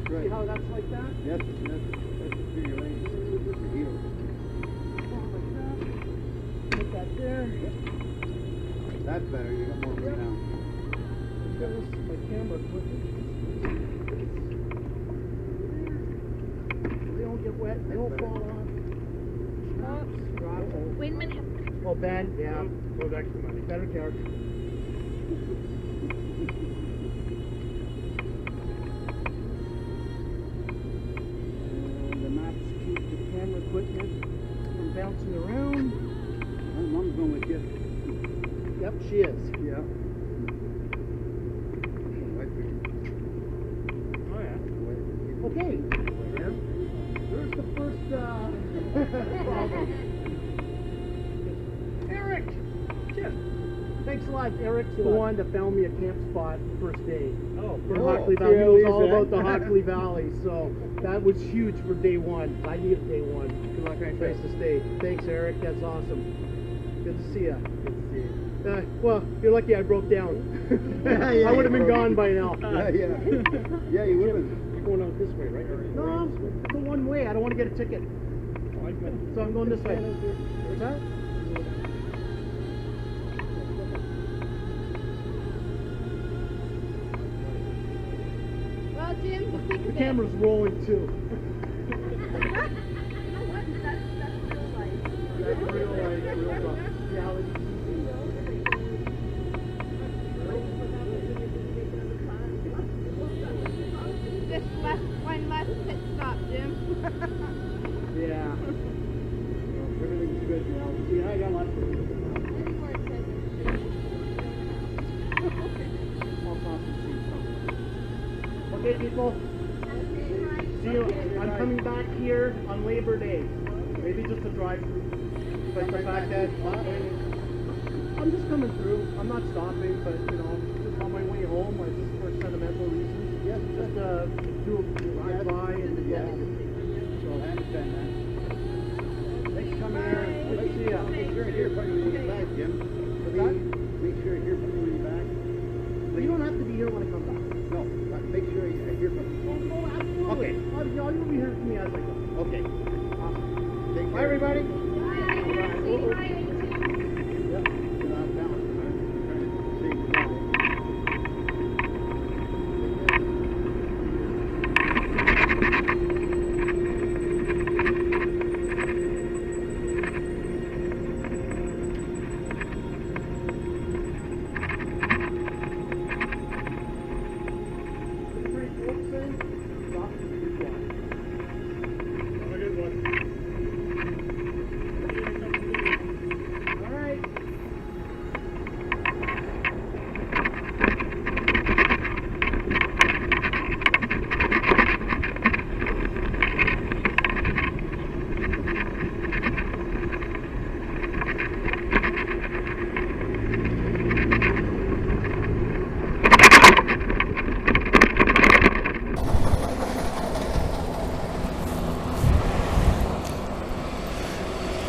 That's right. See how that's like that? Yes, that's through your legs, your heels. Like that. Put that there. Yep. That's better. You got more room now. This is my camera equipment. They don't get wet. They don't fall off. Windman. Oh, Ben, yeah. Goes extra money. Better character. And the maps keep the camera equipment from bouncing around. My mom's going with you. Yep, she is. Yeah. Oh yeah. Okay. There's the first problem. Eric! Chip! Thanks a lot. Eric's the one that found me a camp spot the first day. Oh, For Oh, Hockley Valley. He knows all yeah. about the Hockley Valley, so that was huge for day one. I needed day one. Good luck, nice place to stay. Thanks, Eric. That's awesome. Good to see you. Good to see you. Well, you're lucky I broke down. Yeah, I would have been broke gone by now. Yeah. Yeah, you would have been. You're going out this way, right? No, it's the one way. I don't want to get a ticket. So I'm going this way. What's that? Well, Jim, just think The of it. camera's rolling too. You know what? That's real life. That's real life, real reality. Just one less pit stop, Jim. Yeah. Everything's good now. See, I got lots of This is where it says I'll talk and see something. Okay, people. See you. I'm coming back here on Labor Day. Maybe just a drive-through. But the fact that I'm just coming through. I'm not stopping, but you know, just on my way home, like just for sentimental reasons. Yes, just do a drive by and Yeah. so. I understand that. Thanks for coming here. Good to see ya. Make sure I hear from you when you get back, Jim. that? Make sure I hear from you when you're back. You don't have to be here when I come back. No, make sure I hear from you. Oh, absolutely. Okay. You'll be hearing from me as I go. Okay. Awesome. Take Bye, care. everybody. Yep. You're out of balance, man. Trying to save your body. Have a good one. All right.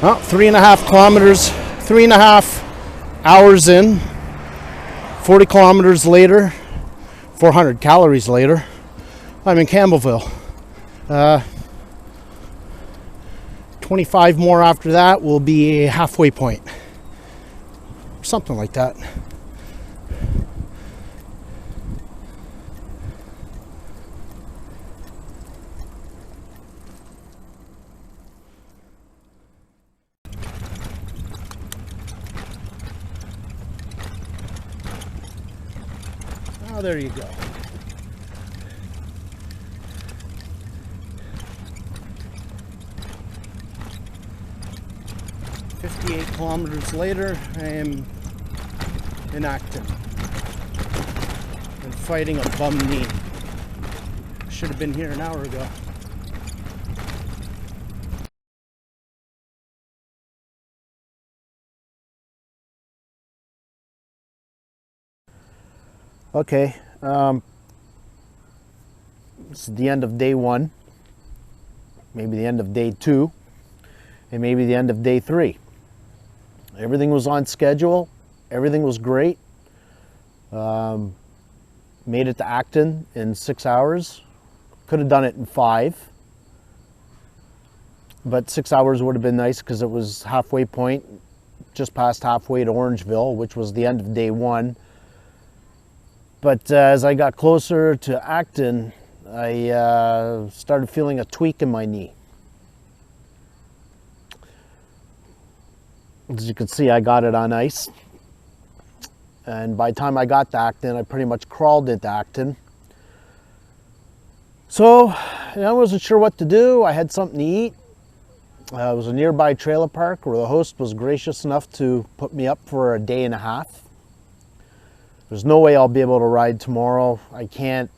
Well, 3.5 kilometers, 3.5 hours in, 40 kilometers later, 400 calories later, I'm in Campbellville. 25 more after that will be a halfway point. Something like that. Oh, there you go. "58 kilometers later, I am in Acton and fighting a bum knee. Should have been here an hour ago. Okay, this is the end of day one, maybe the end of day two, and maybe the end of day three. Everything was on schedule, everything was great. Made it to Acton in 6 hours, Could have done it in 5. But 6 hours would have been nice because it was halfway point, just past halfway to Orangeville, which was the end of day 1. But as I got closer to Acton, I started feeling a tweak in my knee. As you can see, I got it on ice. And by the time I got to Acton, I pretty much crawled into Acton. So I wasn't sure what to do. I had something to eat. It was a nearby trailer park where the host was gracious enough to put me up for a day and a half. There's no way I'll be able to ride tomorrow. I can't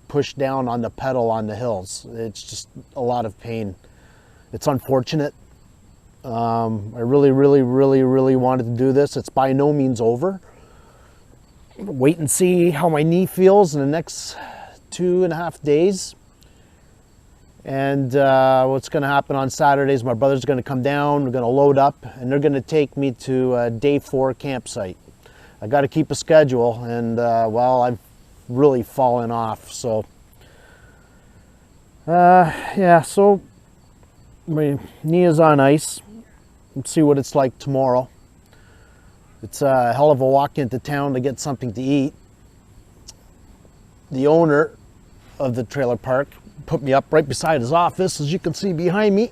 push down on the pedal on the hills. It's just a lot of pain. It's unfortunate. I really wanted to do this. It's by no means over. Wait and see how my knee feels in the next 2.5 days. And what's going to happen on Saturdays, my brother's going to come down, we're going to load up, and they're going to take me to a day 4 campsite. I got to keep a schedule, and well, I've really fallen off. So yeah, so my knee is on ice. Let's see what it's like tomorrow. It's a hell of a walk into town to get something to eat. The owner of the trailer park put me up right beside his office, as you can see behind me.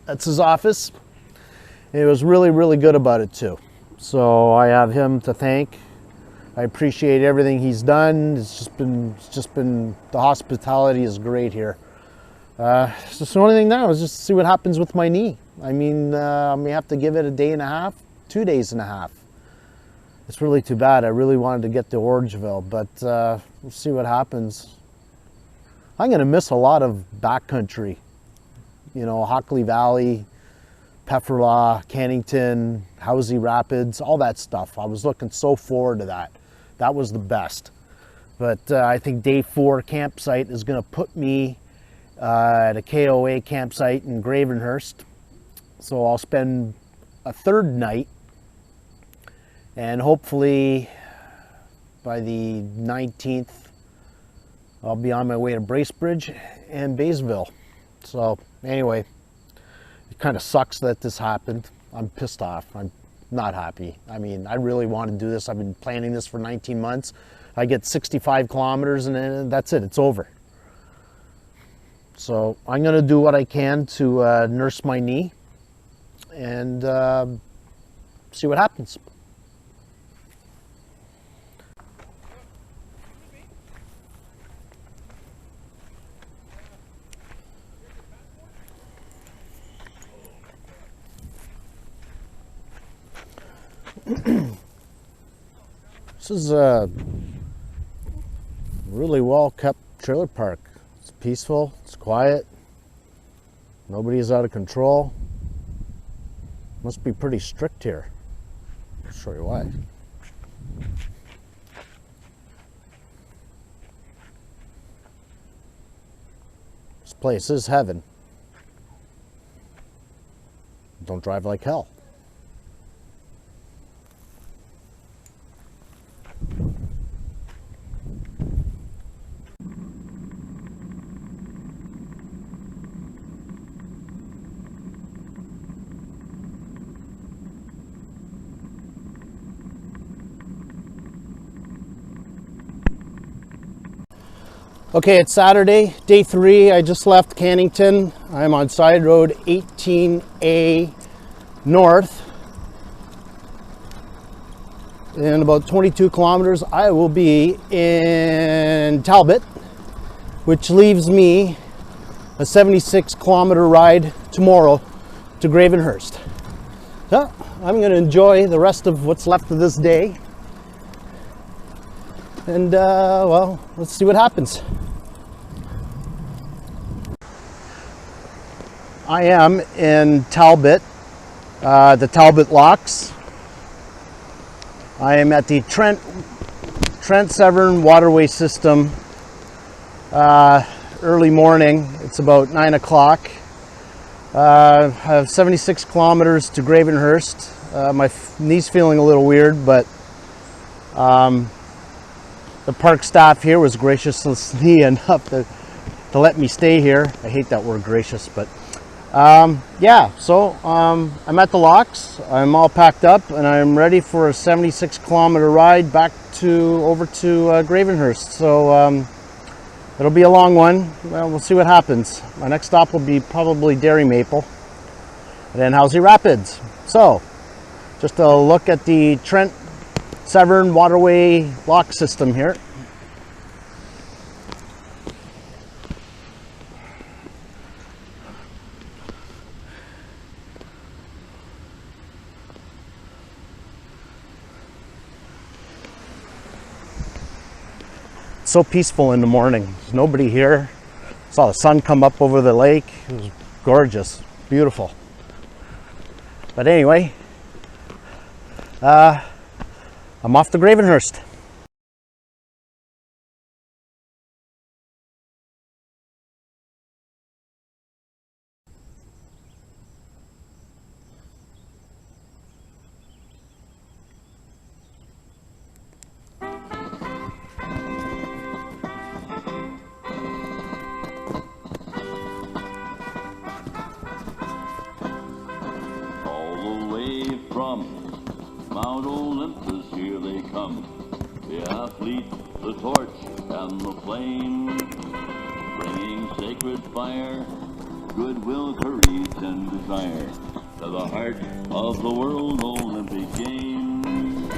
That's his office. And he was really good about it too. So I have him to thank. I appreciate everything he's done. It's just been the hospitality is great here. So the only thing now is just to see what happens with my knee. I mean, I may have to give it a day and a half, 2 days and a half. It's really too bad. I really wanted to get to Orangeville, but we'll see what happens. I'm going to miss a lot of backcountry. You know, Hockley Valley, Pefferlaw, Cannington, Housie Rapids, all that stuff. I was looking so forward to that. That was the best. But I think day 4 campsite is going to put me at a KOA campsite in Gravenhurst. So I'll spend a 3rd night, and hopefully by the 19th I'll be on my way to Bracebridge and Baysville. So anyway, it kind of sucks that this happened. I'm pissed off. I'm not happy. I mean, I really want to do this. I've been planning this for 19 months. I get 65 kilometers and then that's it. It's over. So I'm going to do what I can to nurse my knee and see what happens. This is a really well kept trailer park. It's peaceful, it's quiet, nobody's out of control. Must be pretty strict here. I'll show you why. This place is heaven. Don't drive like hell. Okay, it's Saturday, day 3. I just left Cannington. I'm on side road 18A north. In about 22 kilometers, I will be in Talbot, which leaves me a 76 kilometer ride tomorrow to Gravenhurst. So I'm going to enjoy the rest of what's left of this day. And well, let's see what happens. I am in Talbot, the Talbot Locks. I am at the Trent Severn Waterway System. Early morning, it's about 9 o'clock. I have 76 kilometers to Gravenhurst. My knee's feeling a little weird, but the park staff here was graciously enough to let me stay here. I hate that word gracious, but yeah, so I'm at the locks. I'm all packed up and I'm ready for a 76-kilometer ride back over to Gravenhurst. So it'll be a long one. Well, we'll see what happens. My next stop will be probably Dairy Maple and then Housie Rapids. So just a look at the Trent Severn Waterway lock system here. So peaceful in the morning. There's nobody here. Saw the sun come up over the lake. It was gorgeous, beautiful. But anyway, I'm off to Gravenhurst. Mount Olympus, here they come, the athlete, the torch, and the flame, bringing sacred fire, goodwill, courage, and desire to the heart of the World Olympic Games.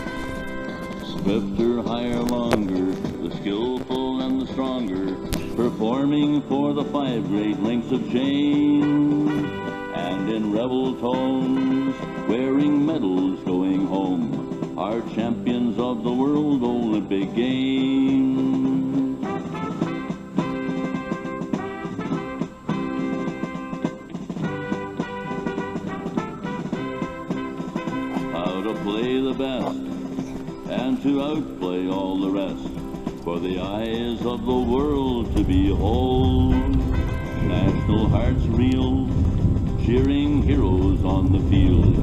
Swifter, higher, longer, the skillful and the stronger, performing for the 5 great links of chain, and in rebel tones, wearing medals going home, are champions of the World Olympic Games. How to play the best, and to outplay all the rest, for the eyes of the world to behold. National hearts reel, cheering heroes on the field,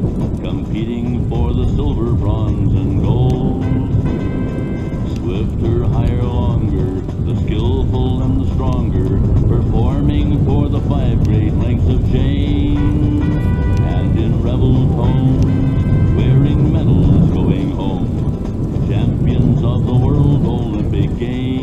competing for the silver, bronze, and gold. Swifter, higher, longer, the skillful and the stronger, performing for the 5 great lengths of chain, and in rebel tones, wearing medals going home, champions of the World Olympic Games.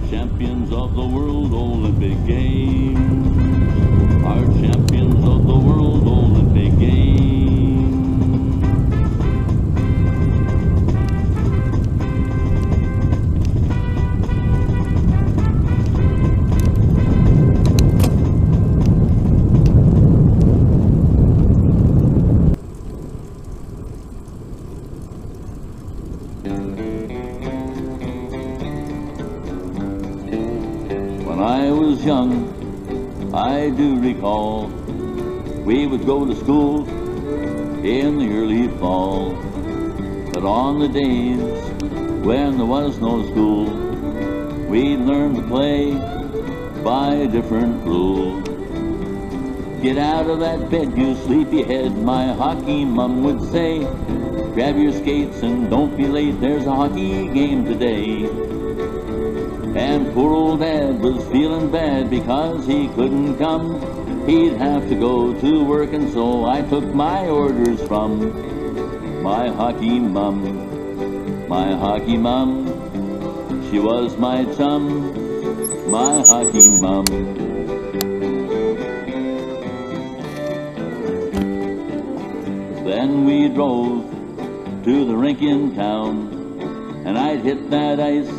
Champions of the World Olympic Games, our champions of the World Olympic Games. When I was young, I do recall, we would go to school in the early fall. But on the days when there was no school, we'd learn to play by a different rule. Get out of that bed, you sleepyhead, my hockey mum would say. Grab your skates and don't be late, there's a hockey game today. And poor old Dad was feeling bad because he couldn't come. He'd have to go to work, and so I took my orders from my hockey mum. My hockey mum, she was my chum, my hockey mum. Then we drove to the rink in town, and I'd hit that ice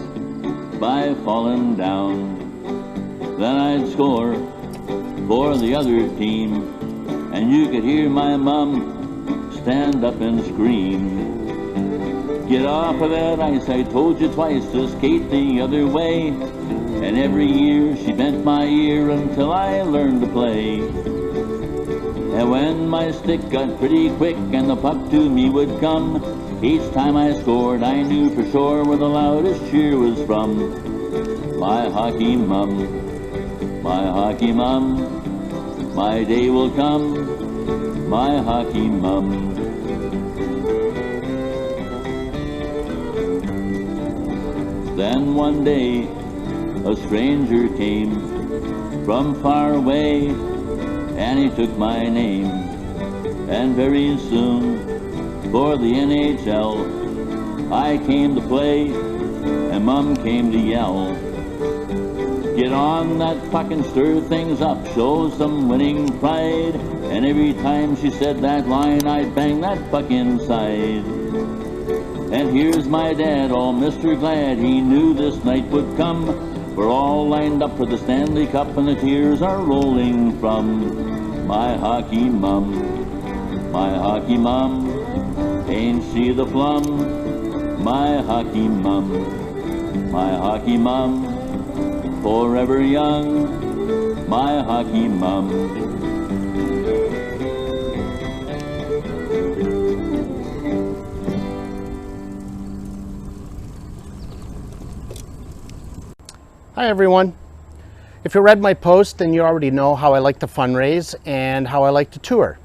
by falling down. then I'd score for the other team, and you could hear my mum stand up and scream. Get off of that ice, I told you twice to skate the other way. And every year she bent my ear until I learned to play. And when my stick got pretty quick and the puck to me would come, each time I scored I knew for sure where the loudest cheer was from. My hockey mum, my day will come, my hockey mum. Then one day a stranger came from far away, and he took my name, and very soon for the NHL I came to play, and Mum came to yell, get on that puck and stir things up, show some winning pride. And every time she said that line, I'd bang that puck inside. And here's my dad, all Mr. Glad, he knew this night would come. We're all lined up for the Stanley Cup and the tears are rolling from my hockey mum. Ain't she the plum? My hockey mum, forever young, my hockey mum. Hi everyone. If you read my post, then you already know how I like to fundraise and how I like to tour.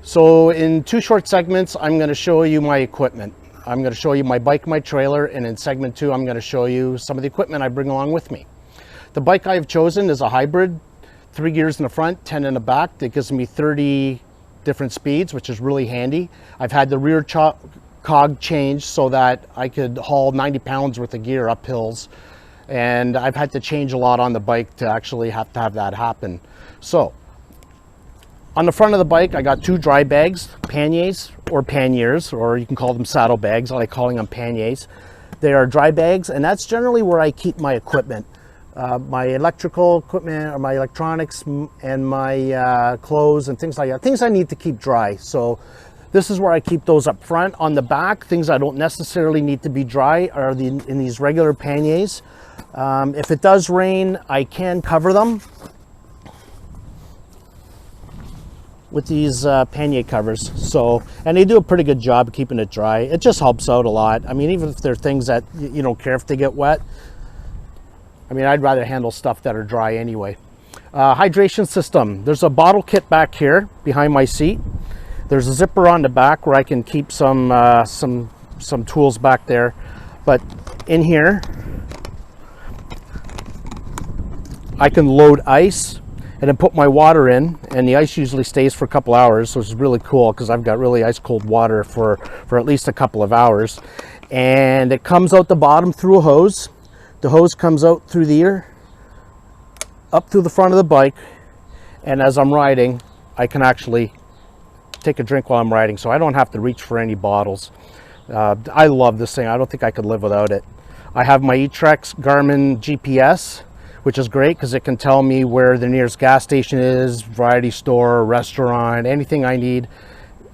So in 2 short segments, I'm going to show you my equipment. I'm going to show you my bike, my trailer, and in segment 2, I'm going to show you some of the equipment I bring along with me. The bike I've chosen is a hybrid, 3 gears in the front, 10 in the back. That gives me 30 different speeds, which is really handy. I've had the rear cog changed so that I could haul 90 pounds worth of gear up hills. And I've had to change a lot on the bike to actually have to have that happen. So on the front of the bike, I got 2 dry bags, panniers, or you can call them saddle bags. I like calling them panniers. They are dry bags, and that's generally where I keep my equipment. My electrical equipment, or my electronics, and my clothes and things like that. Things I need to keep dry. So this is where I keep those up front. On the back, things I don't necessarily need to be dry are in these regular panniers. If it does rain, I can cover them with these pannier covers. So, and they do a pretty good job of keeping it dry. It just helps out a lot. I mean, even if there are things that you don't care if they get wet. I mean, I'd rather handle stuff that are dry anyway. Hydration system. There's a bottle kit back here behind my seat. There's a zipper on the back where I can keep some tools back there. But in here, I can load ice and then put my water in, and the ice usually stays for a couple hours, so it's really cool because I've got really ice cold water for at least a couple of hours. And it comes out the bottom through a hose. The hose comes out through the ear, up through the front of the bike, and as I'm riding, I can actually take a drink while I'm riding, so I don't have to reach for any bottles. I love this thing. I don't think I could live without it. I have my eTrex Garmin GPS, which is great because it can tell me where the nearest gas station is, variety store, restaurant, anything I need.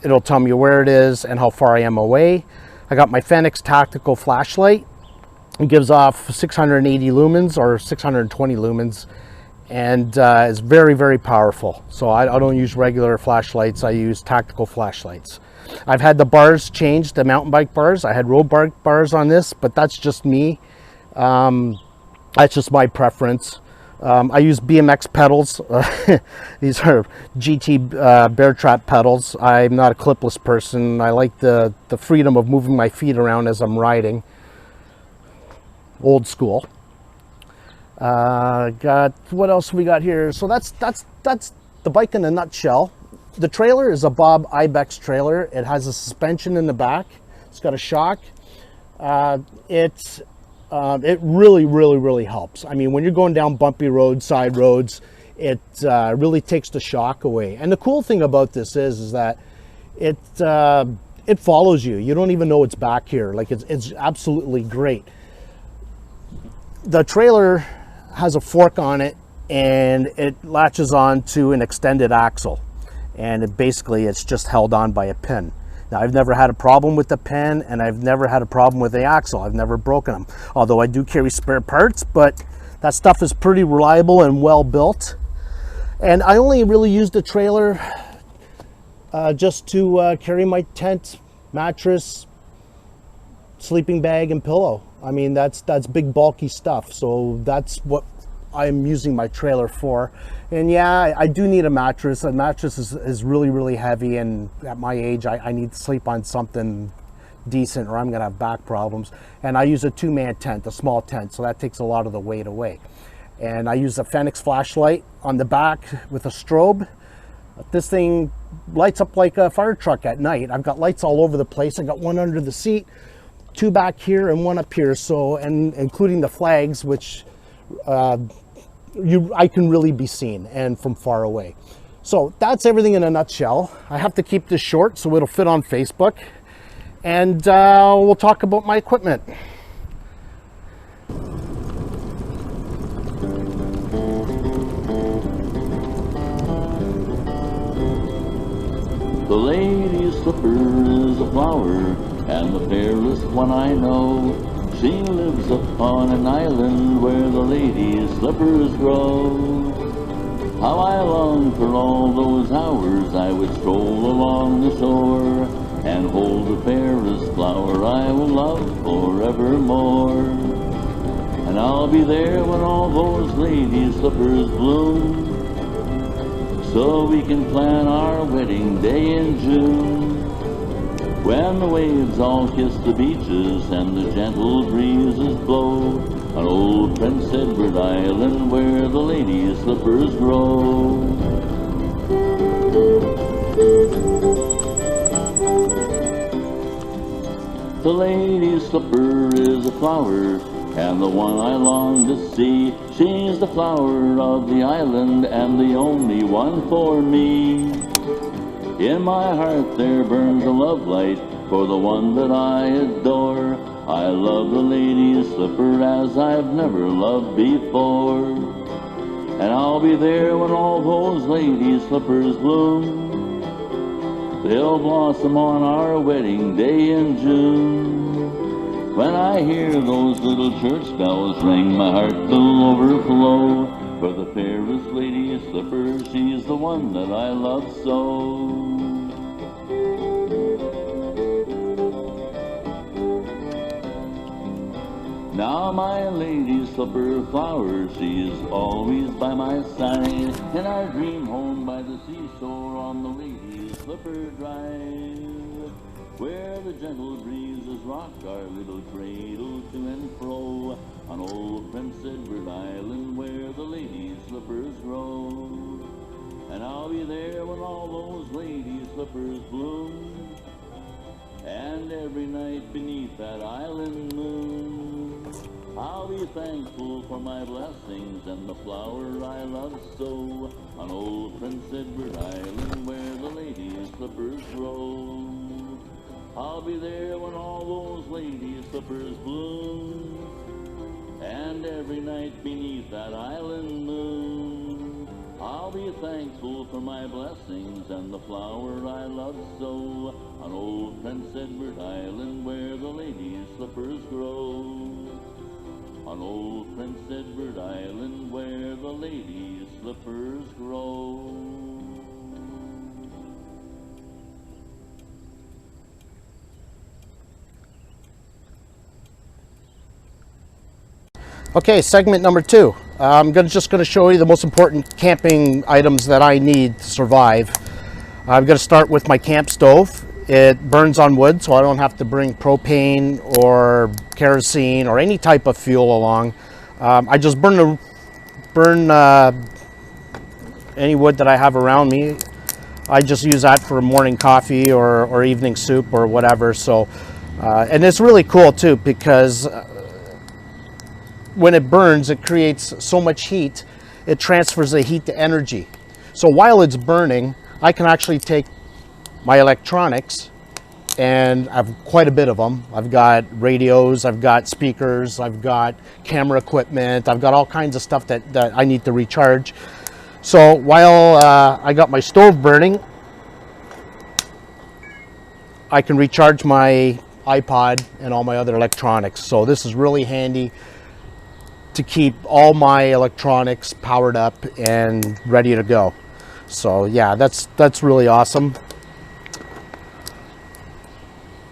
It'll tell me where it is and how far I am away. I got my Fenix tactical flashlight. It gives off 680 lumens or 620 lumens, and it's very, very powerful. So I don't use regular flashlights. I use tactical flashlights. I've had the bars changed, the mountain bike bars. I had road bars on this, but that's just me. That's just my preference. I use BMX pedals. These are GT bear trap pedals. I'm not a clipless person. I like the freedom of moving my feet around as I'm riding. Old school. Got, what else we got here? So that's the bike in a nutshell. The trailer is a Bob Ibex trailer. It has a suspension in the back. It's got a shock. It really helps. I mean, when you're going down bumpy roads, side roads, it really takes the shock away. And the cool thing about this is that it follows you. You don't even know it's back here. Like, it's absolutely great. The trailer has a fork on it and it latches on to an extended axle, and it's just held on by a pin. Now, I've never had a problem with the pin, and I've never had a problem with the axle. I've never broken them, although I do carry spare parts, but that stuff is pretty reliable and well built. And I only really use the trailer just to carry my tent, mattress, sleeping bag, and pillow. I mean, that's big bulky stuff, so that's what I'm using my trailer for. And yeah, I do need a mattress. A mattress is really, really heavy, and at my age, I need to sleep on something decent or I'm gonna have back problems. And I use a 2-man tent, a small tent, so that takes a lot of the weight away. And I use a Fenix flashlight on the back with a strobe. This thing lights up like a fire truck at night. I've got lights all over the place. I got one under the seat, 2 back here, and 1 up here. So, and including the flags, which I can really be seen and from far away. So that's everything in a nutshell. I have to keep this short so it'll fit on Facebook, and we'll talk about my equipment. The lady's slipper is a flower, and the fairest one I know. She lives upon an island where the lady's slippers grow. How I long for all those hours I would stroll along the shore and hold the fairest flower I will love forevermore. And I'll be there when all those ladies' slippers bloom, so we can plan our wedding day in June. When the waves all kiss the beaches and the gentle breezes blow on old Prince Edward Island where the ladies' slippers grow. The lady's slipper is a flower, and the one I long to see. She's the flower of the island and the only one for me. In my heart there burns a love light for the one that I adore. I love the lady's slipper as I've never loved before. And I'll be there when all those ladies' slippers bloom. They'll blossom on our wedding day in June. When I hear those little church bells ring, my heart will overflow. For the fairest lady's slipper, she's the one that I love so. Now my lady's slipper flower, she is always by my side, in our dream home by the seashore on the lady's slipper drive, where the gentle breezes rock our little cradle to and fro, on old Prince Edward Island where the ladies' slippers grow. And I'll be there when all those ladies' slippers bloom, and every night beneath that island moon, I'll be thankful for my blessings and the flower I love so, on old Prince Edward Island where the ladies' slippers grow. I'll be there when all those ladies' slippers bloom, and every night beneath that island moon, I'll be thankful for my blessings and the flower I love so, on old Prince Edward Island where the ladies' slippers grow. On old Prince Edward Island where the ladies' slippers grow. Okay, segment number 2. I'm just going to show you the most important camping items that I need to survive. I'm going to start with my camp stove. It burns on wood, so I don't have to bring propane or kerosene or any type of fuel along. I just burn any wood that I have around me. I just use that for morning coffee or evening soup or whatever. So, and it's really cool too, because when it burns, it creates so much heat, it transfers the heat to energy. So while it's burning, I can actually take my electronics and I have quite a bit of them. I've got radios, I've got speakers, I've got camera equipment, I've got all kinds of stuff that I need to recharge. So while I got my stove burning, I can recharge my iPod and all my other electronics. So this is really handy to keep all my electronics powered up and ready to go. So yeah, that's really awesome.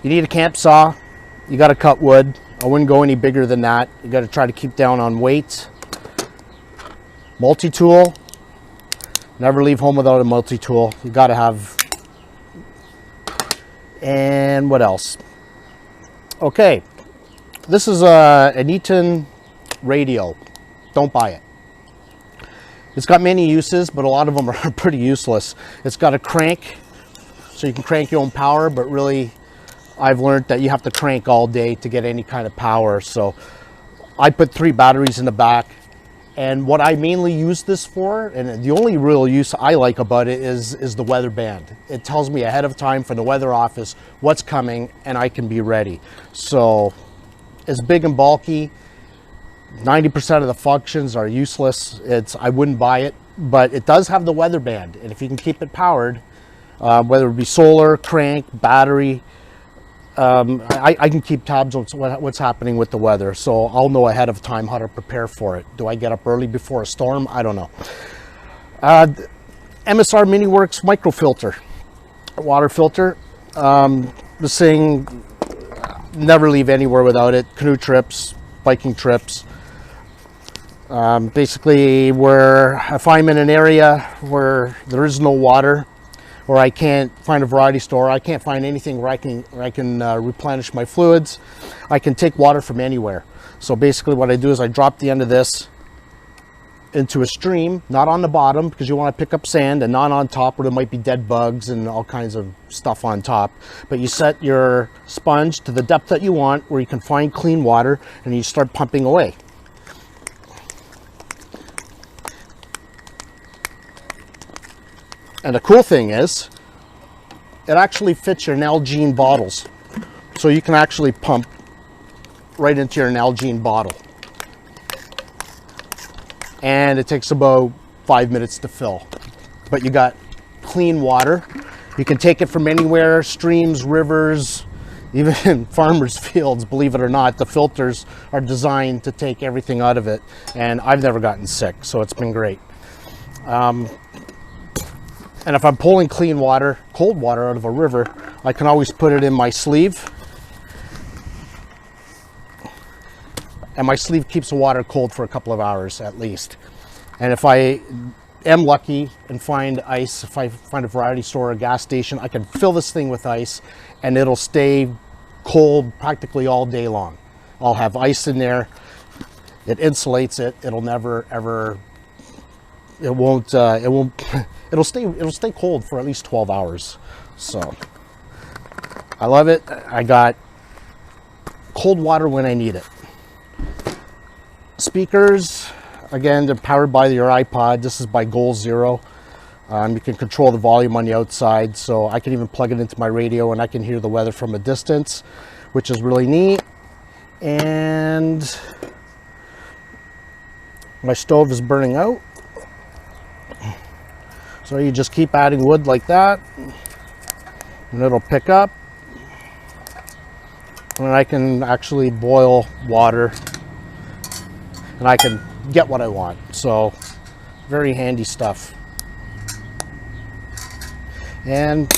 You need a camp saw, you got to cut wood. I wouldn't go any bigger than that. You got to try to keep down on weight. Multi-tool, never leave home without a multi-tool. You got to have. And what else? Okay, this is an Eaton radio. Don't buy it. It's got many uses, but a lot of them are pretty useless. It's got a crank, so you can crank your own power, but really I've learned that you have to crank all day to get any kind of power. So I put 3 batteries in the back, and what I mainly use this for, and the only real use I like about it is the weather band. It tells me ahead of time from the weather office what's coming, and I can be ready. So it's big and bulky. 90% of the functions are useless. I wouldn't buy it, but it does have the weather band, and if you can keep it powered, whether it be solar, crank, battery, I can keep tabs on what's happening with the weather, so I'll know ahead of time how to prepare for it. Do I get up early before a storm? I don't know. MSR MiniWorks microfilter, water filter. This thing, never leave anywhere without it. Canoe trips, biking trips. Basically, if I'm in an area where there is no water, or I can't find a variety store, I can't find anything where I can replenish my fluids, I can take water from anywhere. So basically what I do is I drop the end of this into a stream, not on the bottom because you want to pick up sand, and not on top where there might be dead bugs and all kinds of stuff on top. But you set your sponge to the depth that you want where you can find clean water, and you start pumping away. And the cool thing is, it actually fits your Nalgene bottles. So you can actually pump right into your Nalgene bottle. And it takes about 5 minutes to fill. But you got clean water. You can take it from anywhere, streams, rivers, even in farmers' fields, believe it or not. The filters are designed to take everything out of it. And I've never gotten sick, so it's been great. And if I'm pulling clean water, cold water out of a river, I can always put it in my sleeve. And my sleeve keeps the water cold for a couple of hours at least. And if I am lucky and find ice, if I find a variety store or a gas station, I can fill this thing with ice and it'll stay cold practically all day long. I'll have ice in there. It insulates it. It'll never ever, it'll stay cold for at least 12 hours. So I love it. I got cold water when I need it. Speakers, again, they're powered by your iPod. This is by Goal Zero. You can control the volume on the outside, so I can even plug it into my radio and I can hear the weather from a distance, which is really neat. And my stove is burning out. So you just keep adding wood like that, and it'll pick up. And I can actually boil water, and I can get what I want. So very handy stuff. And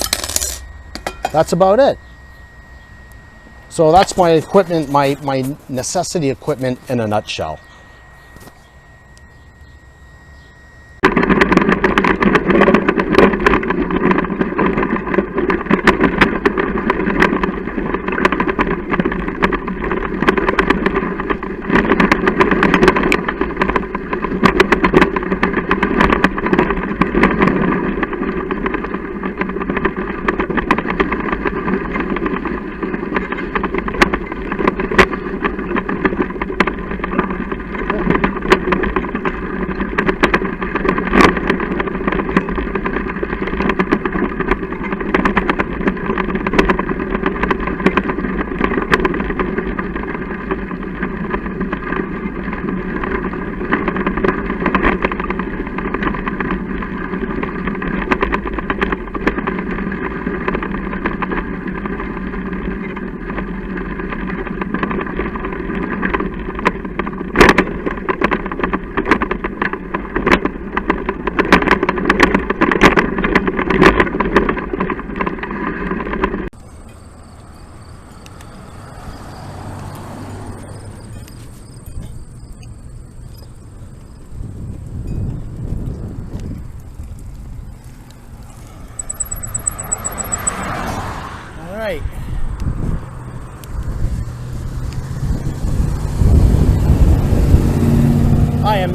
that's about it. So that's my equipment, my necessity equipment in a nutshell.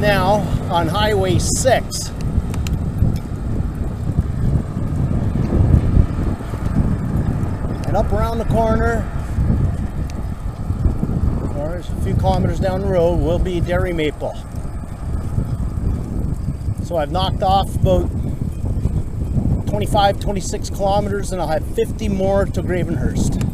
am now on Highway 6. And up around the corner, or a few kilometers down the road, will be Dairy Maple. So I've knocked off about 25, 26 kilometers, and I'll have 50 more to Gravenhurst.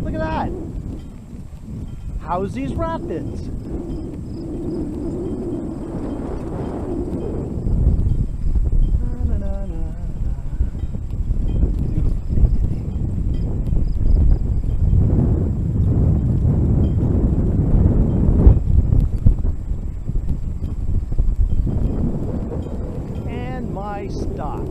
Look at that! How's these rapids? And my stop.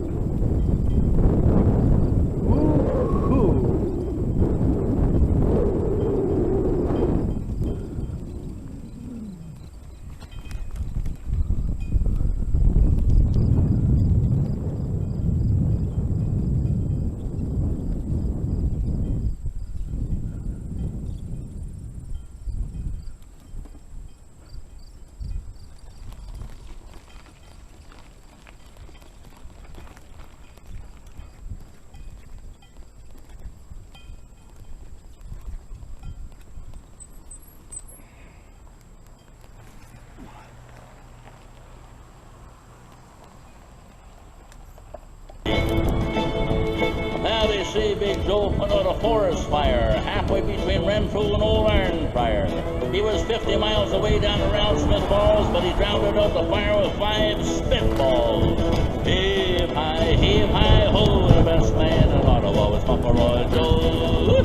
Now they say Big Joe put out a forest fire halfway between Renfrew and Old Ironfire. He was 50 miles away down around Smith Falls, but he drowned out the fire with 5 spitballs. Heave hi, ho, the best man in Ottawa was Muckleroy Joe.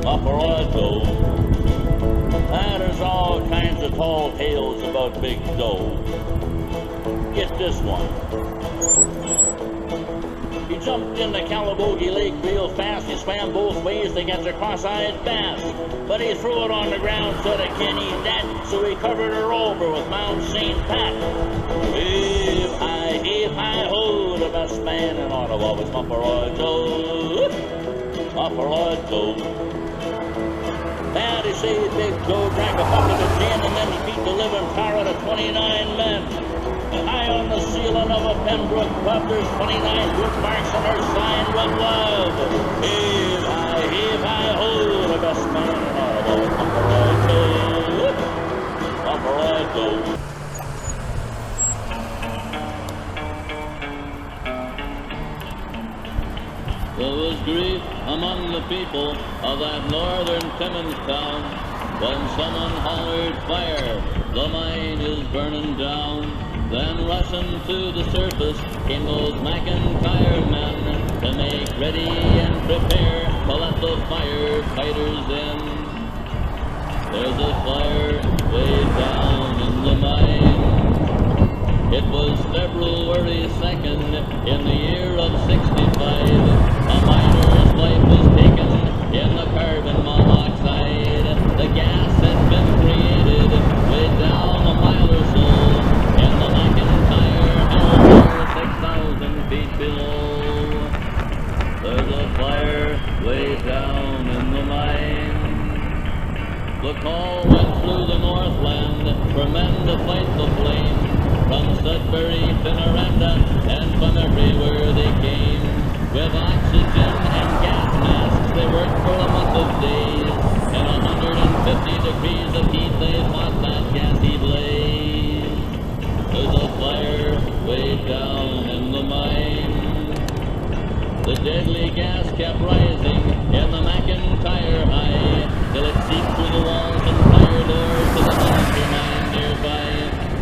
Muckleroy Joe. There's all kinds of tall tales about Big Joe. Get this one. He jumped in the Calabogie Lake real fast. He swam both ways to get the cross-eyed bass. But he threw it on the ground so they can't eat that. So he covered her over with Mount St. Pat. Heave hi, ho, the best man in Ottawa was Muckleroy Joe. Muckleroy Joe. And they say Big Joe drank a bucket of gin and then he beat the living tar out of 29 men. High on the ceiling of a Pembroke pub, there's 29 bookmarks on her sign with love. Heave hi, ho, the best man in Ottawa, Muckleroy Joe. Muckleroy Joe. There was grief among the people of that northern Timmins town when someone hollered fire, the mine is burning down. Then rushing to the surface came those McIntyre men to make ready and prepare to let the firefighters in. There's a fire way down in the mine. It was February 2nd in the year of 65. A miner's life was taken in the carbon monoxide. The gas had been created way down a mile or so in the McIntyre Harbor, 6,000 feet below. There's a fire way down in the mine. The call went through the Northland for men to fight the flame. From Sudbury, Finoranda, and from everywhere they came. With oxygen and gas masks, they worked for a month of days. In 150 degrees of heat, they fought that gassy blaze. There's a fire way down in the mine. The deadly gas kept rising in the McIntyre High.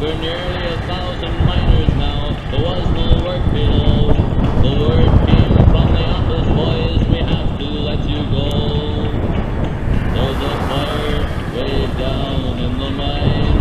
We're nearly 1,000 miners now. There was no work below. The word came from the office boys, we have to let you go. There's a fire way down in the mine.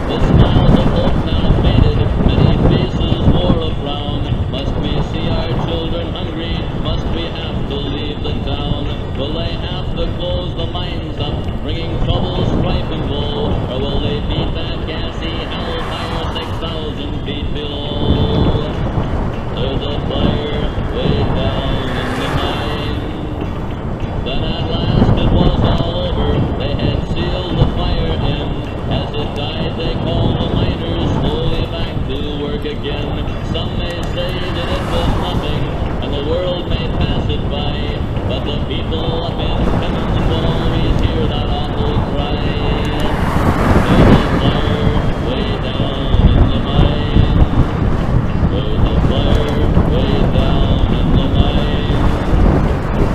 The smiles of hope now faded, many faces wore a frown. Must we see our children hungry? Must we have to leave the town? Will they have to close the mines up, bringing trouble, strife and woe? Or will they beat that gassy hellfire 6,000 feet below? There's a fire way down in the mine. Then at last it was all over, they had sealed the fire in. As it died they called the miners slowly back to work again. Some may say that it was nothing, and the world may pass it by, but the people up in Timmins will always hear that awful cry. There's a fire way down in the mine. There's a fire way down in the mine.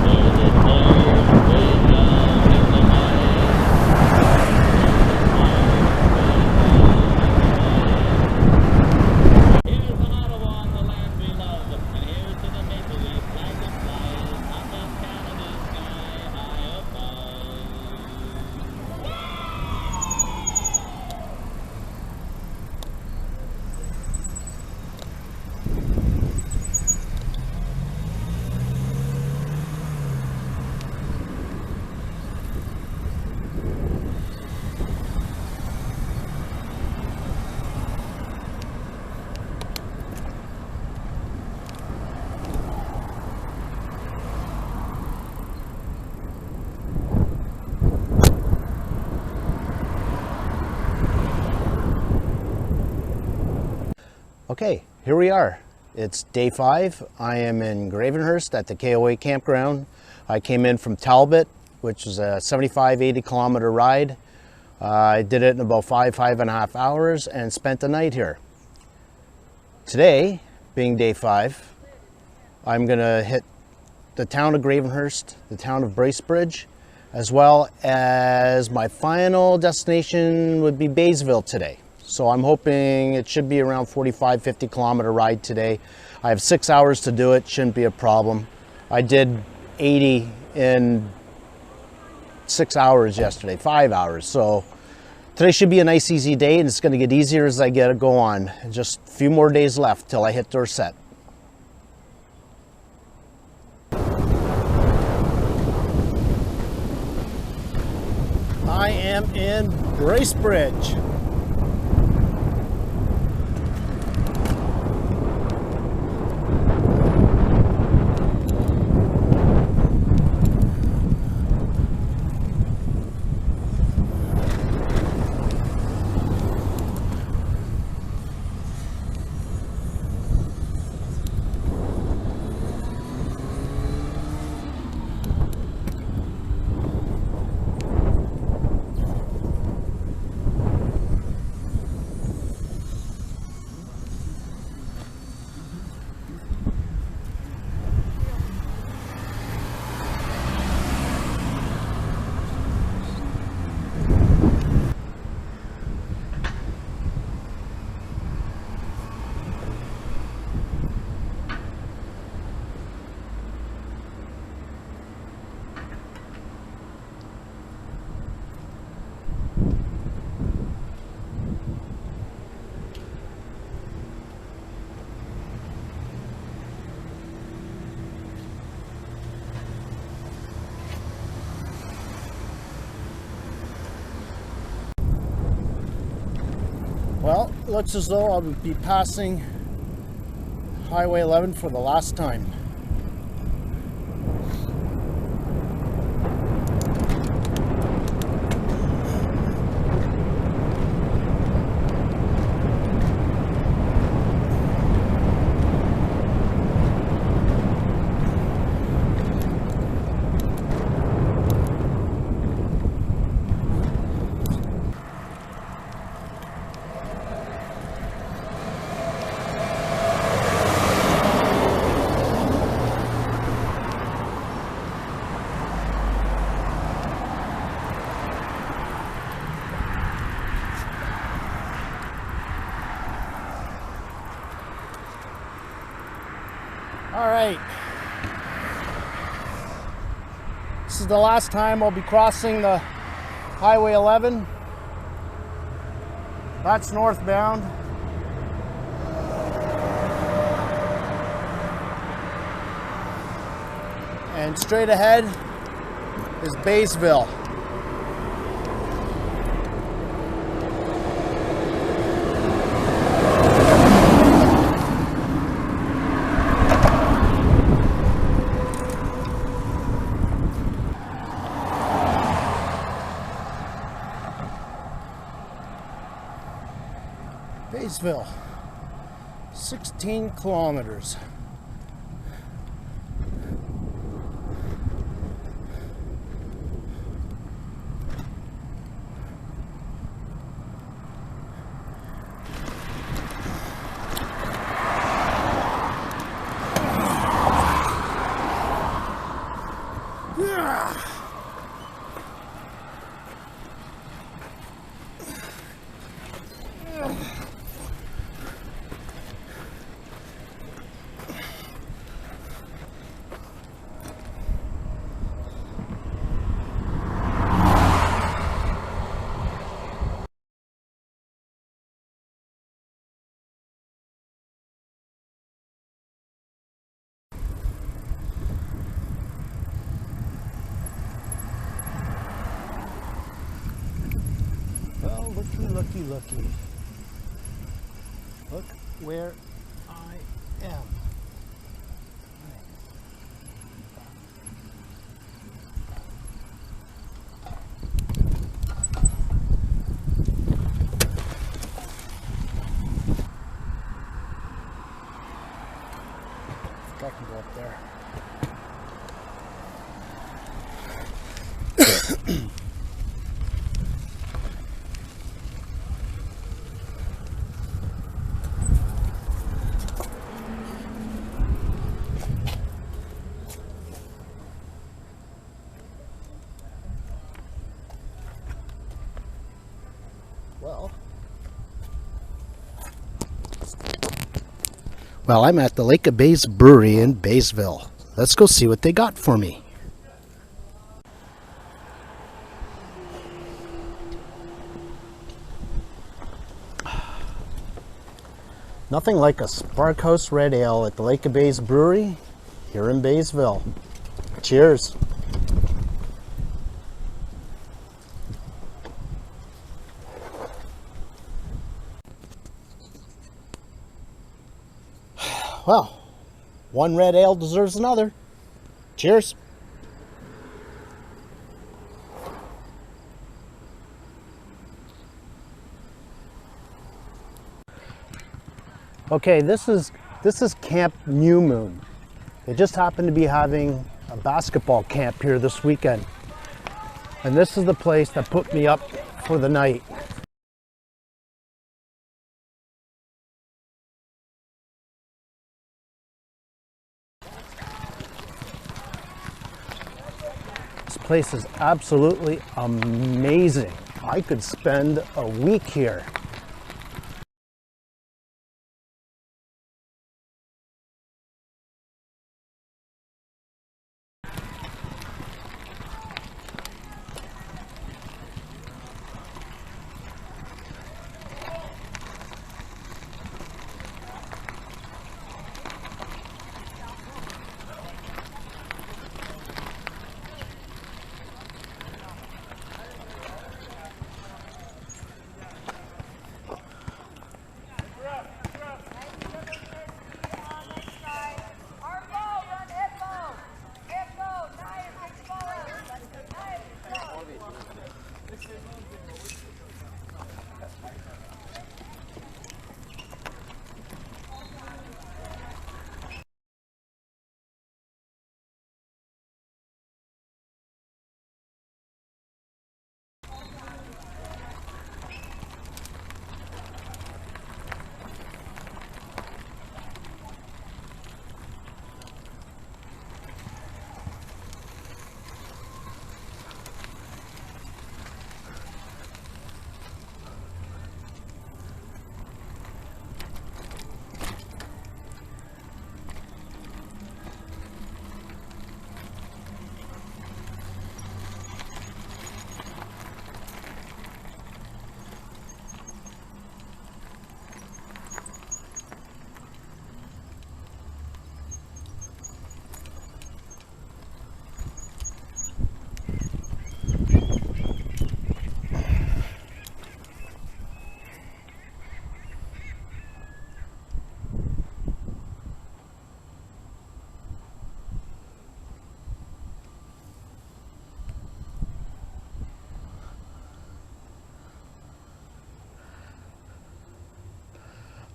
There's a fire way down in the mine. Here's an Ottawa on the land we love, and here's to the maple leaf flag that flies up in Canada's sky high above. Okay, here we are. It's day 5. I am in Gravenhurst at the KOA campground. I came in from Talbot, which is a 75-80 kilometer ride. I did it in about 5.5 hours and spent the night here. Today, being day 5, I'm gonna hit the town of Gravenhurst, the town of Bracebridge, as well as my final destination would be Baysville today. So I'm hoping it should be around 45-50 kilometer ride today. I have 6 hours to do it, shouldn't be a problem. I did 80 in 6 hours yesterday, 5 hours. So today should be a nice easy day, and it's gonna get easier as I go on. Just a few more days left till I hit Dorset. I am in Bracebridge. Well, it looks as though I'll be passing Highway 11 for the last time. All right. This is the last time I'll be crossing the Highway 11. That's northbound. And straight ahead is Baysville. Baysville, 16 kilometers. Well, looky. Look where I am. I think I can go up there. Well, I'm at the Lake of Bays Brewery in Baysville. Let's go see what they got for me. Nothing like a Sparkhouse Red Ale at the Lake of Bays Brewery here in Baysville. Cheers. Well, one red ale deserves another. Cheers. Okay, this is Camp New Moon. They just happen to be having a basketball camp here this weekend. And this is the place that put me up for the night. This place is absolutely amazing. I could spend a week here.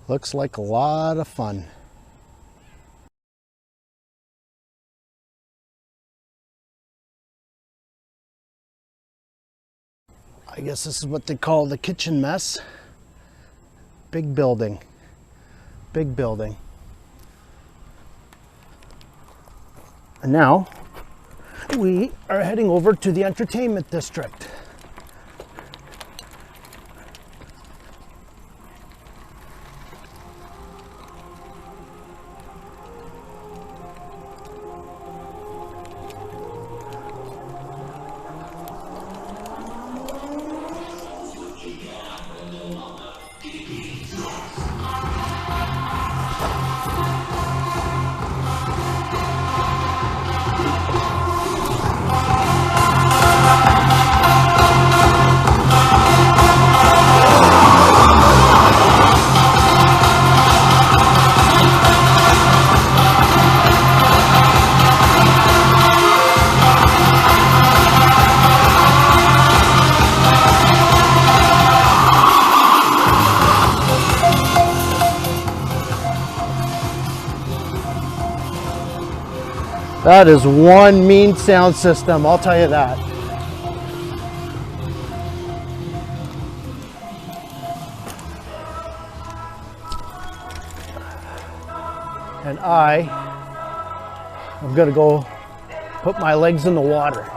Looks like a lot of fun. I guess this is what they call the kitchen mess. Big building. Big building. And now we are heading over to the entertainment district. That is one mean sound system, I'll tell you that. And I'm gonna go put my legs in the water.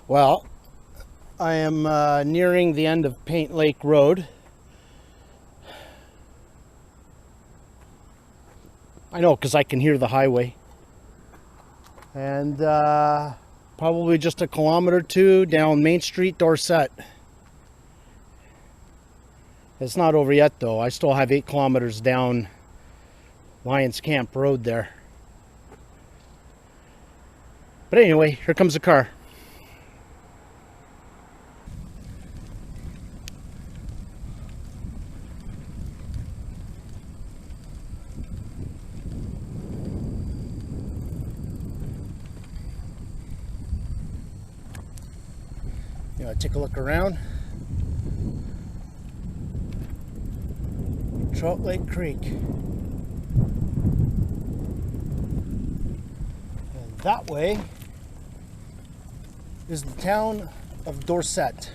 Well, I am nearing the end of Paint Lake Road. I know, because I can hear the highway. And probably just a kilometer or two down Main Street, Dorset. It's not over yet though. I still have 8 kilometers down Lions Camp Road there. But anyway, here comes the car. Take a look around. Trout Lake Creek. And that way is the town of Dorset,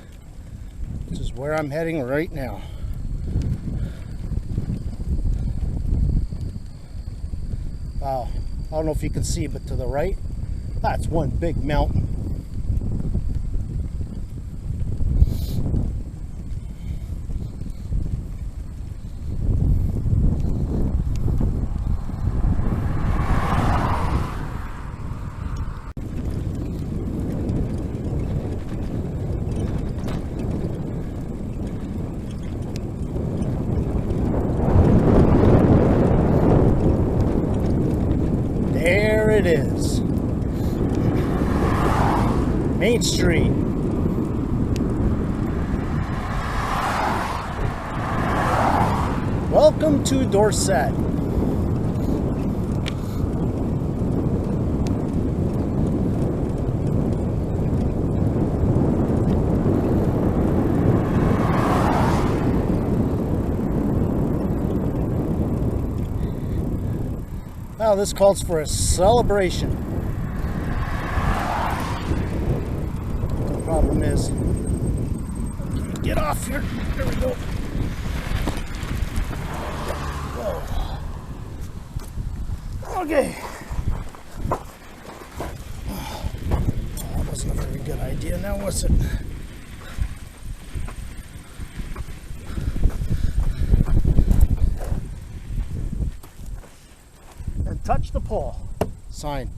which is where I'm heading right now. Wow, I don't know if you can see, but to the right, that's one big mountain. There it is. Main Street. Welcome to Dorset. Now this calls for a celebration. The problem is, get off here. There we go. Whoa. Okay. That wasn't a very good idea now, was it? And touch the pole. Sign.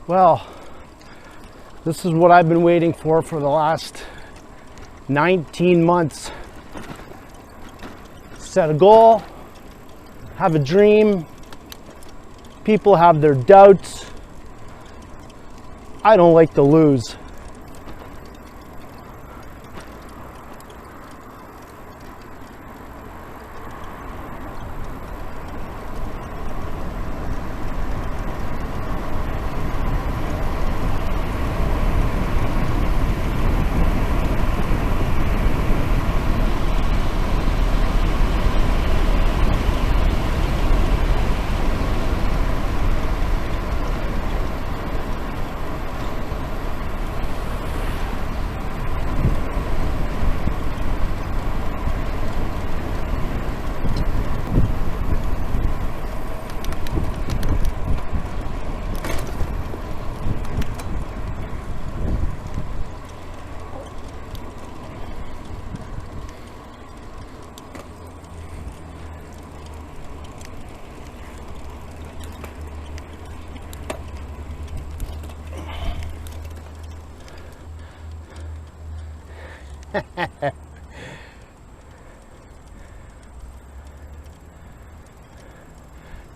Well, this is what I've been waiting for the last 19 months. Set a goal, have a dream. People have their doubts. I don't like to lose.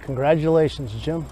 Congratulations, Jim.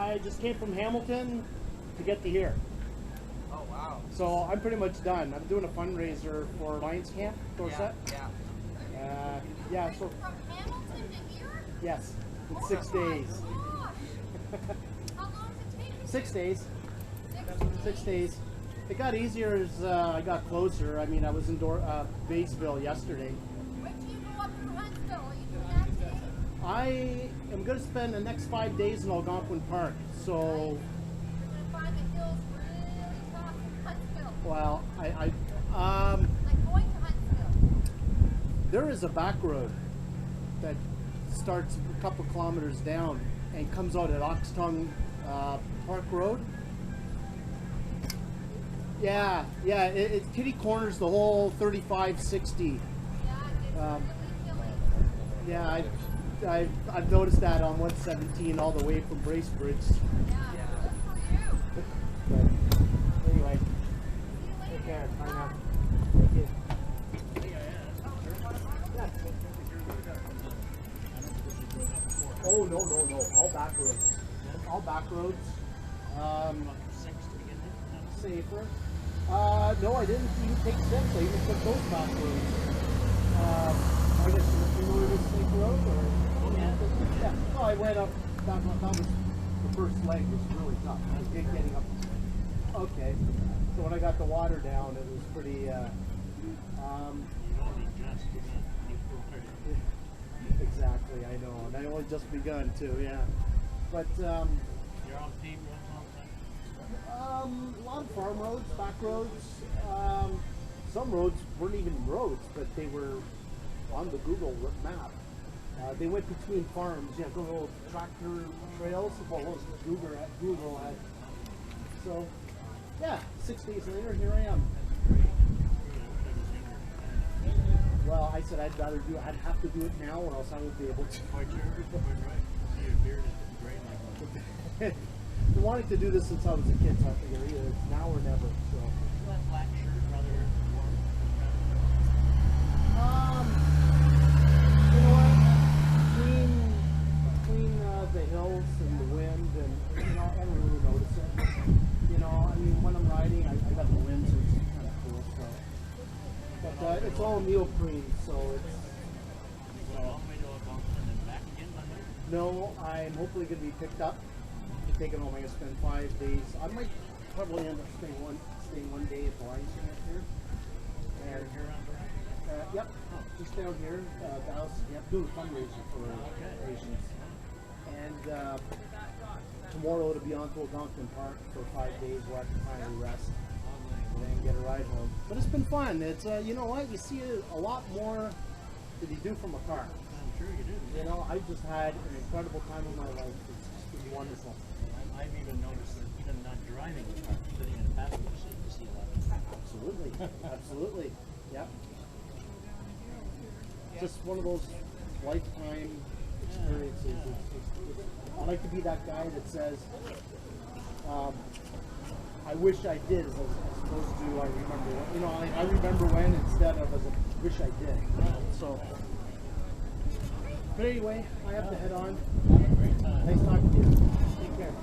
I just came from Hamilton to get to here. Oh, wow. So I'm pretty much done. I'm doing a fundraiser for Lions Camp, Dorset. Yeah. Yeah, so From Hamilton to here? yes, in Oh 6 my days. gosh. How long does it take you? 6 days. 6 6 days. It got easier as I got closer. I mean, I was in Batesville yesterday. When do you go up through Huntsville? Are you doing that today? I am going to spend the next 5 days in Algonquin Park. So, You're going to find the hills really tough in Huntsville. well, Like going to Huntsville. there is a back road that starts a couple kilometers down and comes out at Oxtongue Park Road. Yeah, it kitty corners the whole 35-60. Yeah, it's Um, really hilly. Yeah, I've noticed that on 117 all the way from Bracebridge. Yeah, good for you. But anyway, See you take later. care. Bye now. Bye. Thank you. Oh no, all back roads. All back roads. Safer. No, I didn't even take 6. I even took those back roads. I guess you know where this safe road or yeah. No, I went up. That was the first leg was really tough. I was getting up. Okay. So when I got the water down, it was pretty. Exactly, I know, and I only just begun too. Yeah, but You're on paved roads all the time? a lot of farm roads, back roads. Some roads weren't even roads, but they were on the Google map. They went between farms. Yeah, the little tractor trails. Well, those Google had. So, yeah, 6 days later, here I am. Well, I said I'd have to do it now, or else I won't be able to. Quite sure. Quite right. See, your beard is great like that. Been wanting to do this since I was a kid, so I figured either it's now or never. So. That black shirt, rather warm. You know what? Between the hills and the wind, and you know, I don't really notice it. You know, I mean, when I'm riding, I got the wind, so it's kind of cool. So, but it's all neoprene, so it's. So all the way to Algonquin and then back again Monday? No, I'm hopefully going to be picked up. Taking home, I'm going to spend 5 days. I might probably end up staying one day at the Lions Camp here. And You're around the right? yep, just down here. Dallas, yep, doing a fundraiser for patients. And tomorrow it'll be on to Algonquin Park for 5 days. We'll have to finally rest and then get a ride home. But it's been fun. It's you know what, you see a lot more than you do from a car. I'm sure you do. You know, I just had an incredible time in my life. It's just been wonderful. I've even noticed that even not driving the car, sitting in a passenger seat, you see a lot of Absolutely, absolutely. Yep. Just one of those lifetime experiences. I like to be that guy that says, I wish I did as opposed to I remember when. You know, I remember when instead of as a wish I did. So, but anyway, I have to head on. great time. Nice talking to you. Take care.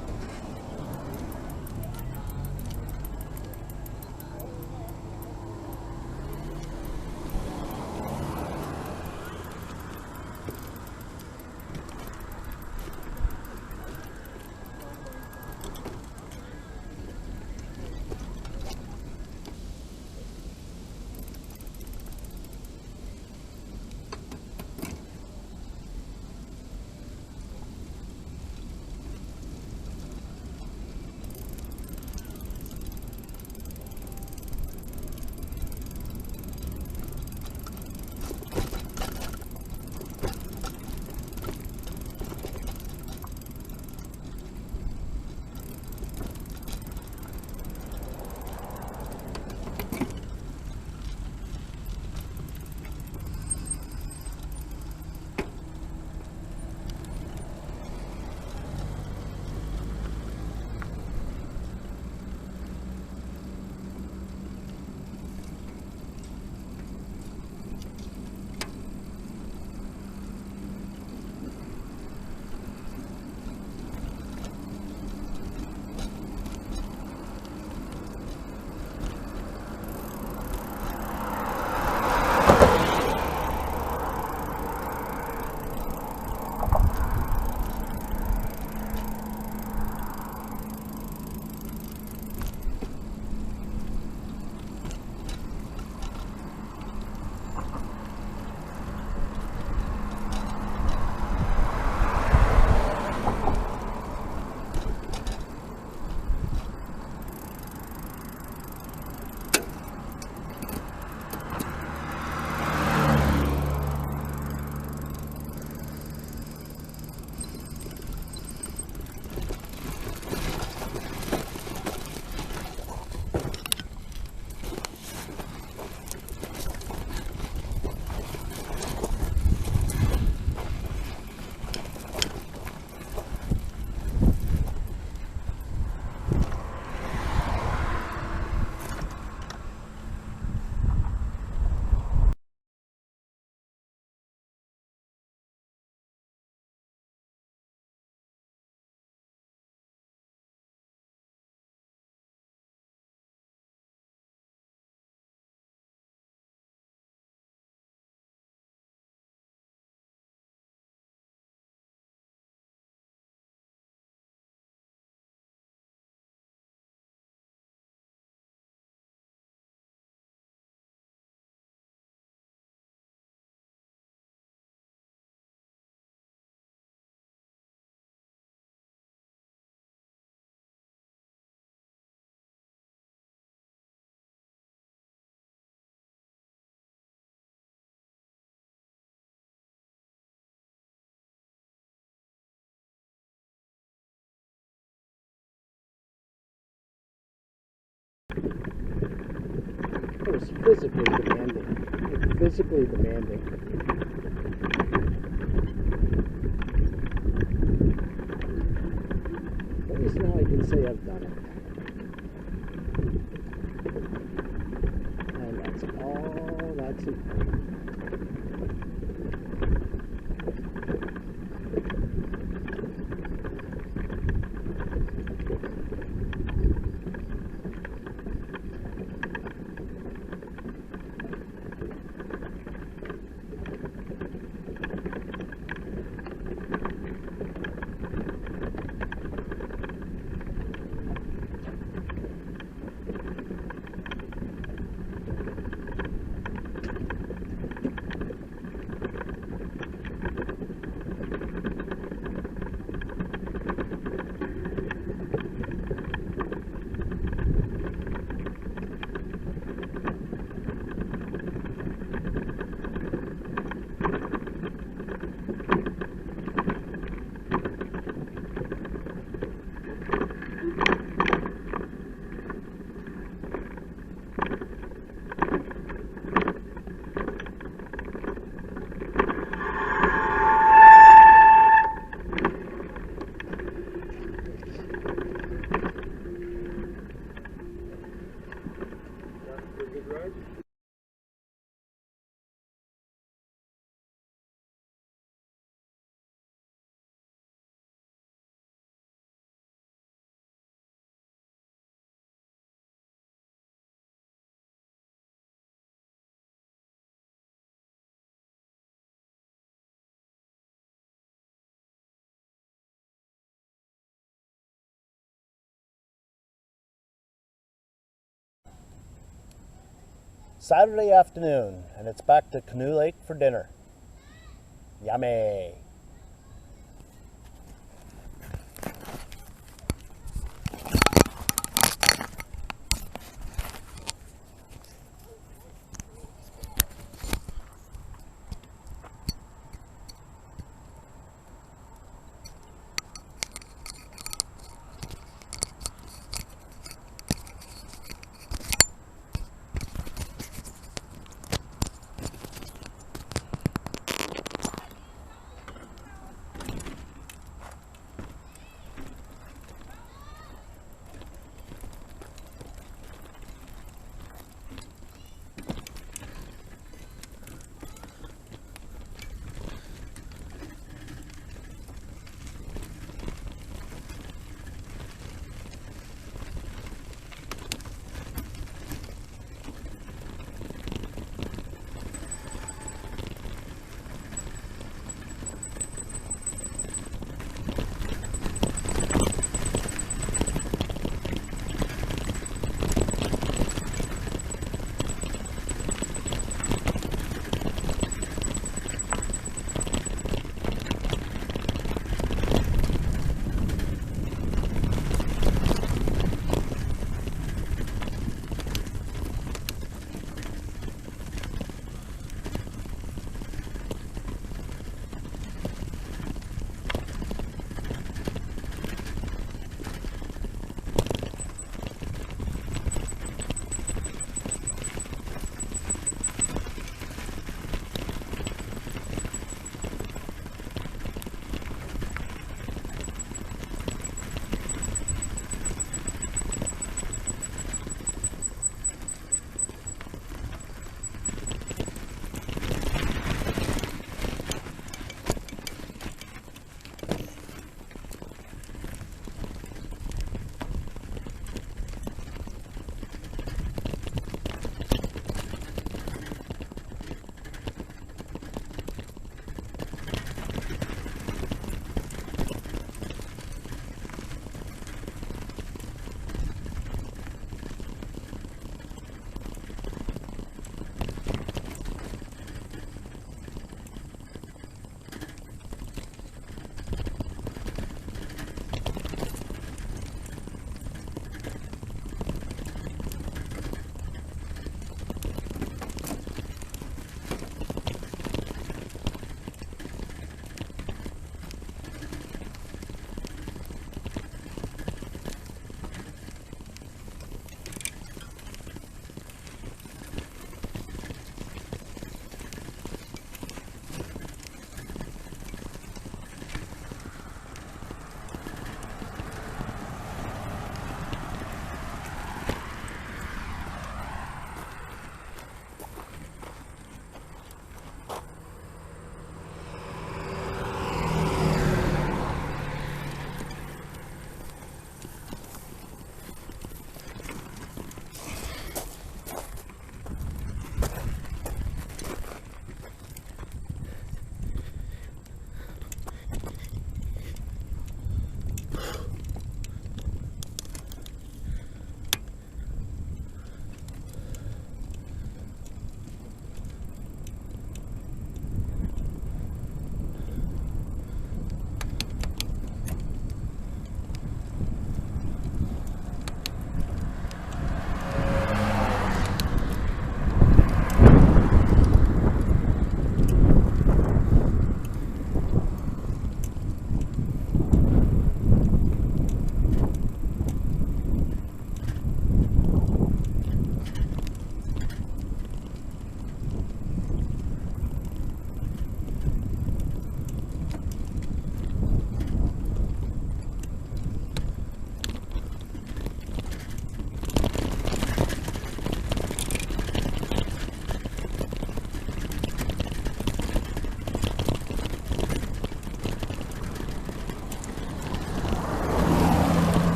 It was physically demanding. Physically demanding. At least now I can say I've done it. And that's all that's important. Saturday afternoon, and it's back to Canoe Lake for dinner. Yummy!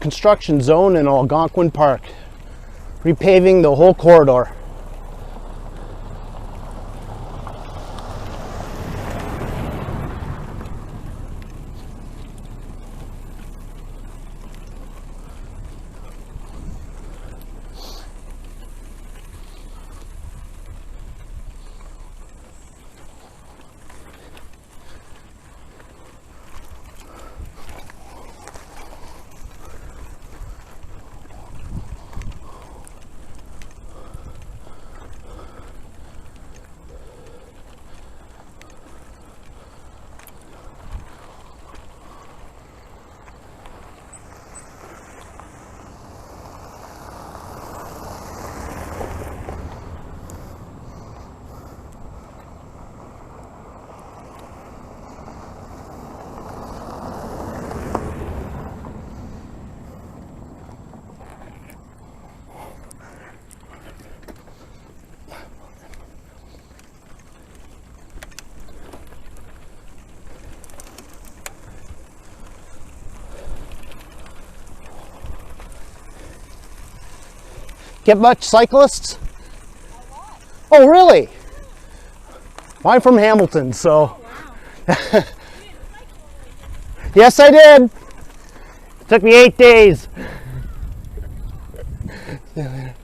construction zone in Algonquin Park, repaving the whole corridor. Get much cyclists? Oh, really? I'm from Hamilton, so. Yes, I did. It took me 8 days. See you later.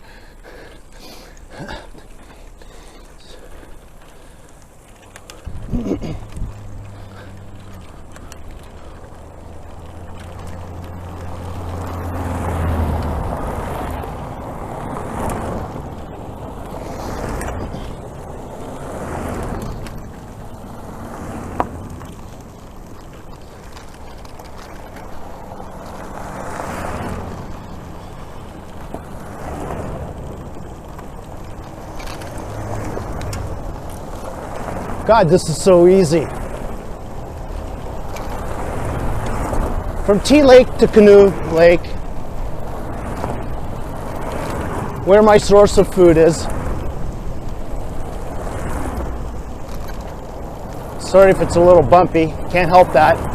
God, this is so easy. From Tea Lake to Canoe Lake, where my source of food is. Sorry if it's a little bumpy, can't help that.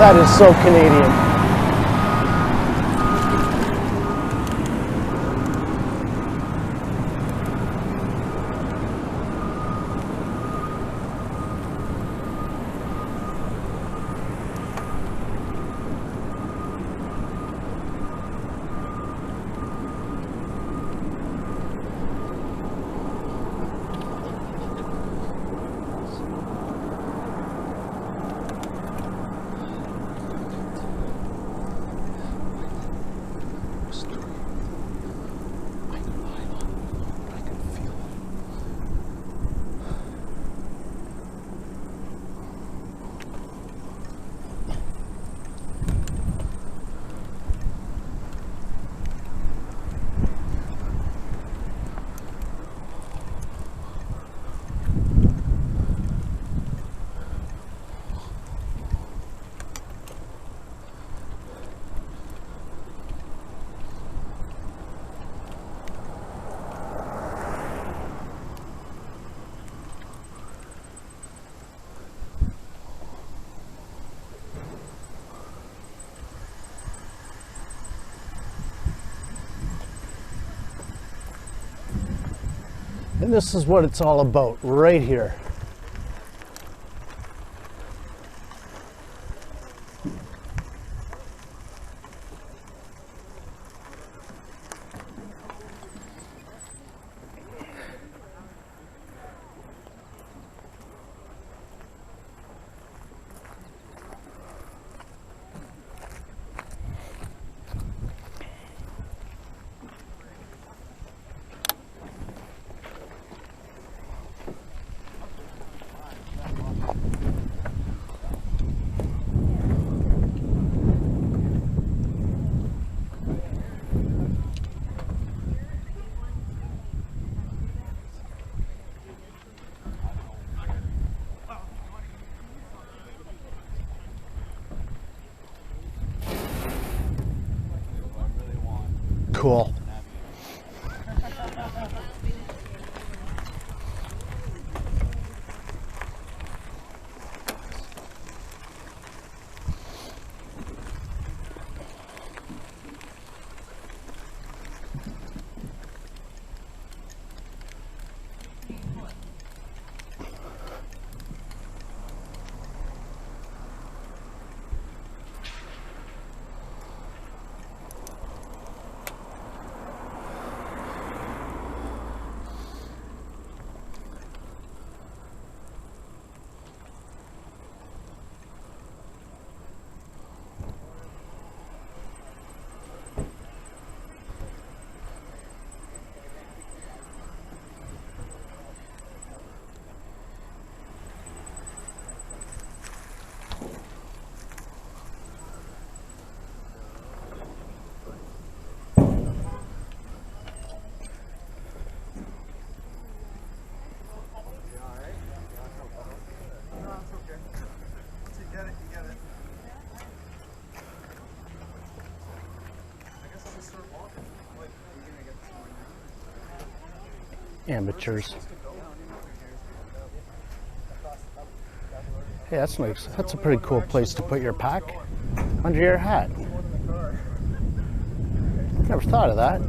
That is so Canadian. And this is what it's all about right here. cool. Amateurs. Hey, that's nice. That's a pretty cool place to put your pack under your hat. Never thought of that.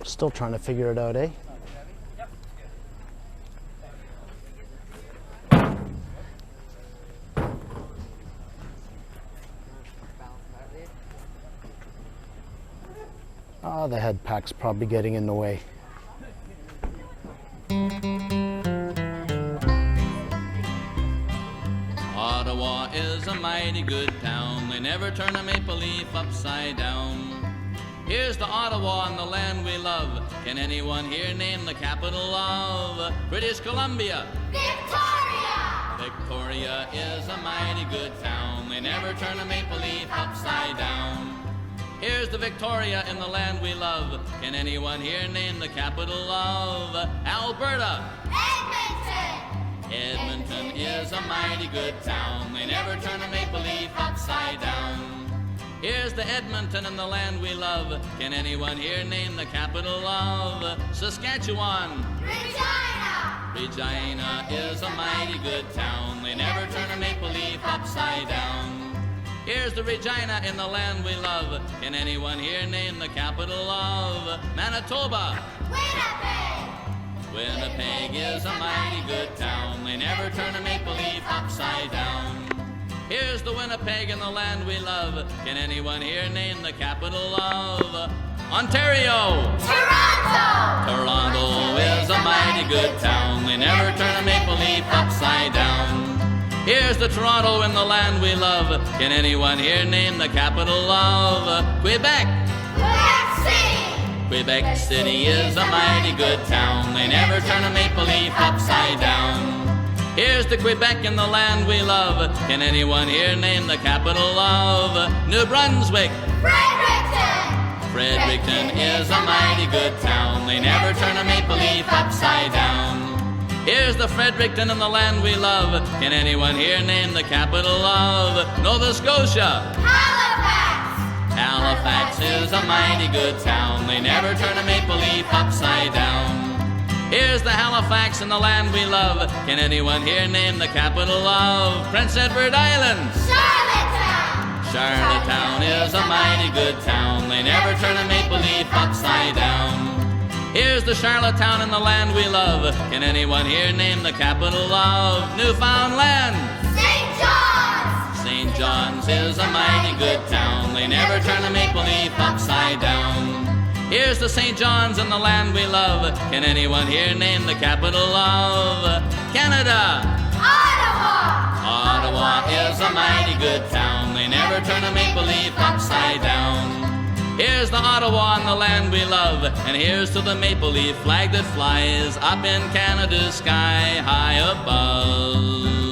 Still trying to figure it out, eh? Ah, the head pack's probably getting in the way. Ottawa is a mighty good town. They never turn a maple leaf upside down. Here's the Ottawa and the land we love. Can anyone here name the capital of British Columbia? Victoria! Victoria is a mighty good town. They never turn a maple leaf upside down. Here's the Victoria in the land we love. Can anyone here name the capital of Alberta? Edmonton! Edmonton is a mighty good town. They never turn a maple leaf upside down. Here's the Edmonton in the land we love. Can anyone here name the capital of Saskatchewan? Regina! Regina is a mighty good town. They never turn a maple leaf upside down. Here's the Regina in the land we love. Can anyone here name the capital of Manitoba? Winnipeg! Winnipeg is a mighty good town. They never turn a maple leaf upside down. Here's the Winnipeg in the land we love. Can anyone here name the capital of Ontario? Toronto! Toronto is a mighty good town. They never turn a maple leaf upside down. Here's the Toronto in the land we love. Can anyone here name the capital of Quebec? Quebec City! Quebec City is a mighty good town. They never turn a maple leaf upside down. Here's the Quebec in the land we love. Can anyone here name the capital of New Brunswick? Fredericton! Fredericton is a mighty good town. They never turn a maple leaf upside down. Here's the Fredericton in the land we love. Can anyone here name the capital of Nova Scotia? Halifax! Halifax is a mighty good town. They never turn a maple leaf upside down. Here's the Halifax in the land we love. Can anyone here name the capital of Prince Edward Island? Charlottetown! Charlottetown is a mighty good town. They never turn a maple leaf upside down. Here's the Charlottetown in the land we love. Can anyone here name the capital of Newfoundland? St. John's! St. John's is a mighty good town. They never turn a maple leaf upside down. Here's the St. John's in the land we love. Can anyone here name the capital of Canada? Ottawa! Ottawa is a mighty good town. They never turn a maple leaf upside down. Here's the Ottawa in the land we love, and here's to the maple leaf flag that flies up in Canada's sky high above.